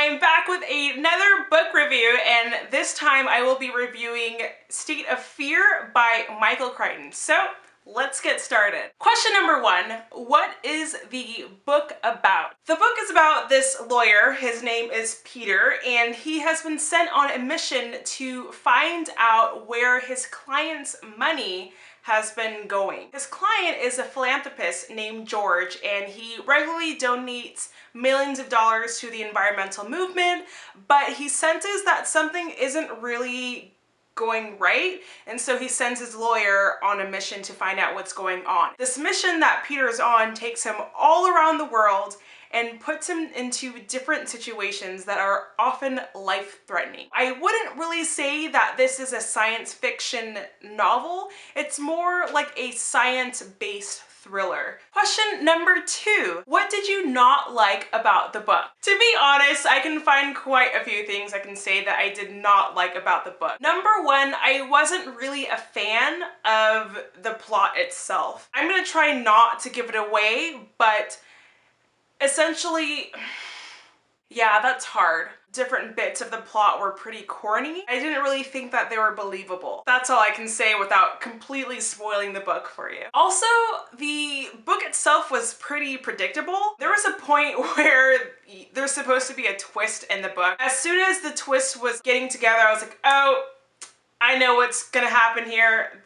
I'm back with another book review, and this time I will be reviewing State of Fear by Michael Chricton. So let's get started. Question number one, what is the book about? The book is about this lawyer. His name is Peter, and he has been sent on a mission to find out where his client's money has been going. His client is a philanthropist named George, and he regularly donates millions of dollars to the environmental movement, but he senses that something isn't really going right, and so he sends his lawyer on a mission to find out what's going on. This mission that Peter's on takes him all around the world and puts him into different situations that are often life-threatening. I wouldn't really say that this is a science fiction novel. It's more like a science-based thriller. Question number two, what did you not like about the book? To be honest, I can find quite a few things I can say that I did not like about the book. Number one, I wasn't really a fan of the plot itself. I'm gonna try not to give it away, but essentially, yeah, that's hard. Different bits of the plot were pretty corny. I didn't really think that they were believable. That's all I can say without completely spoiling the book for you. Also, the book itself was pretty predictable. There was a point where there's supposed to be a twist in the book. As soon as the twist was getting together, I was like, oh, I know what's gonna happen here.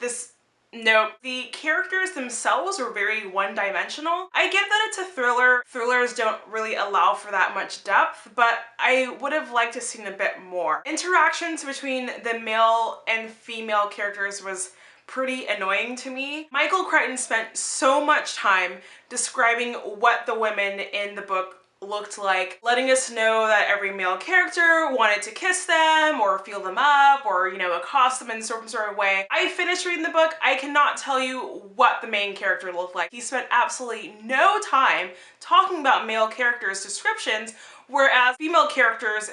Nope. The characters themselves were very one-dimensional. I get that it's a thriller. Thrillers don't really allow for that much depth, but I would have liked to have seen a bit more. Interactions between the male and female characters was pretty annoying to me. Michael Chricton spent so much time describing what the women in the book looked like, letting us know that every male character wanted to kiss them or feel them up or, you know, accost them in some sort of way. I finished reading the book. I cannot tell you what the main character looked like. He spent absolutely no time talking about male characters' descriptions, whereas female characters,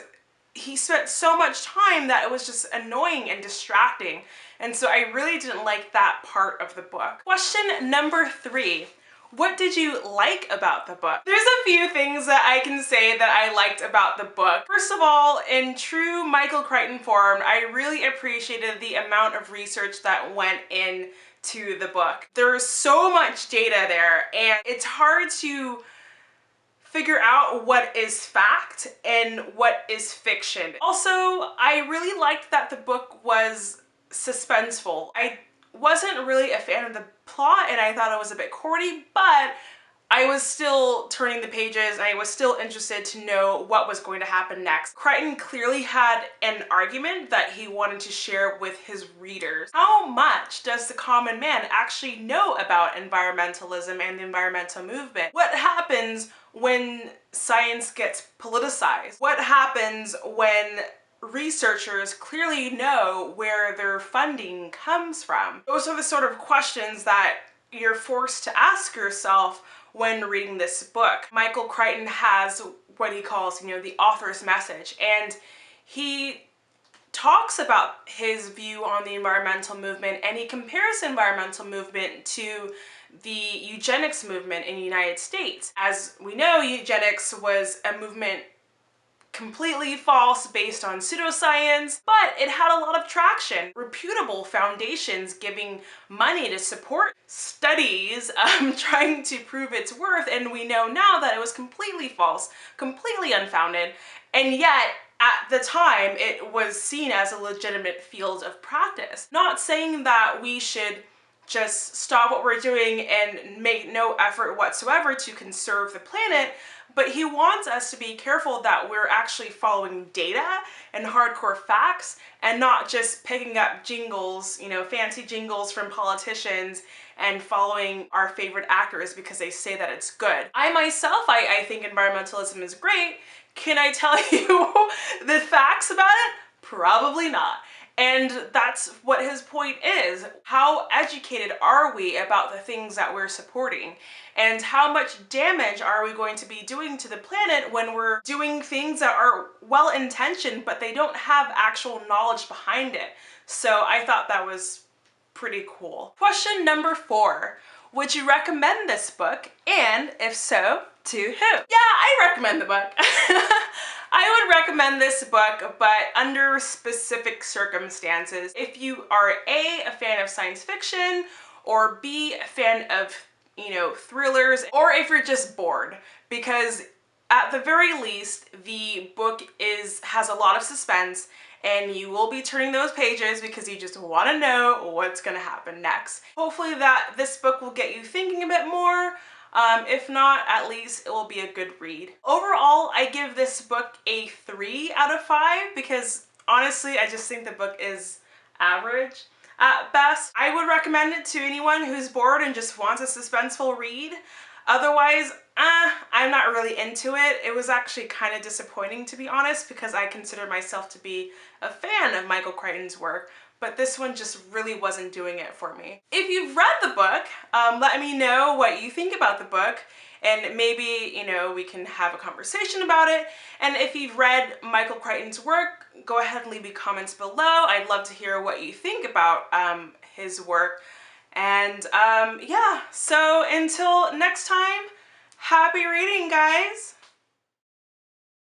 he spent so much time that it was just annoying and distracting. And so I really didn't like that part of the book. Question number three. What did you like about the book? There's a few things that I can say that I liked about the book. First of all, in true Michael Chricton form, I really appreciated the amount of research that went into the book. There's so much data there, and it's hard to figure out what is fact and what is fiction. Also, I really liked that the book was suspenseful. I wasn't really a fan of the plot, and I thought it was a bit corny, but I was still turning the pages and I was still interested to know what was going to happen next. Crichton clearly had an argument that he wanted to share with his readers. How much does the common man actually know about environmentalism and the environmental movement? What happens when science gets politicized? What happens when researchers clearly know where their funding comes from? Those are the sort of questions that you're forced to ask yourself when reading this book. Michael Chricton has what he calls, you know, the author's message, and he talks about his view on the environmental movement, and he compares the environmental movement to the eugenics movement in the United States. As we know, eugenics was a movement completely false, based on pseudoscience, but it had a lot of traction. Reputable foundations giving money to support studies trying to prove its worth, and we know now that it was completely false, completely unfounded, and yet at the time it was seen as a legitimate field of practice. Not saying that we should just stop what we're doing and make no effort whatsoever to conserve the planet, but he wants us to be careful that we're actually following data and hardcore facts and not just picking up jingles, you know, fancy jingles from politicians and following our favorite actors because they say that it's good. I myself, I think environmentalism is great. Can I tell you the facts about it? Probably not. And that's what his point is. How educated are we about the things that we're supporting? And how much damage are we going to be doing to the planet when we're doing things that are well-intentioned, but they don't have actual knowledge behind it? So I thought that was pretty cool. Question number 4. Would you recommend this book? And if so, to who? Yeah, I recommend the book. I would recommend this book, but under specific circumstances. If you are A, a fan of science fiction, or B, a fan of, thrillers, or if you're just bored, because at the very least, the book has a lot of suspense, and you will be turning those pages because you just want to know what's going to happen next. Hopefully this book will get you thinking a bit more. If not, at least it will be a good read. Overall, I give this book a 3 out of 5 because honestly, I just think the book is average at best. I would recommend it to anyone who's bored and just wants a suspenseful read. Otherwise, I'm not really into it. It was actually kind of disappointing, to be honest, because I consider myself to be a fan of Michael Crichton's work, but this one just really wasn't doing it for me. If you've read the book, let me know what you think about the book, and maybe, we can have a conversation about it. And if you've read Michael Crichton's work, go ahead and leave me comments below. I'd love to hear what you think about his work. And yeah, so until next time, happy reading, guys!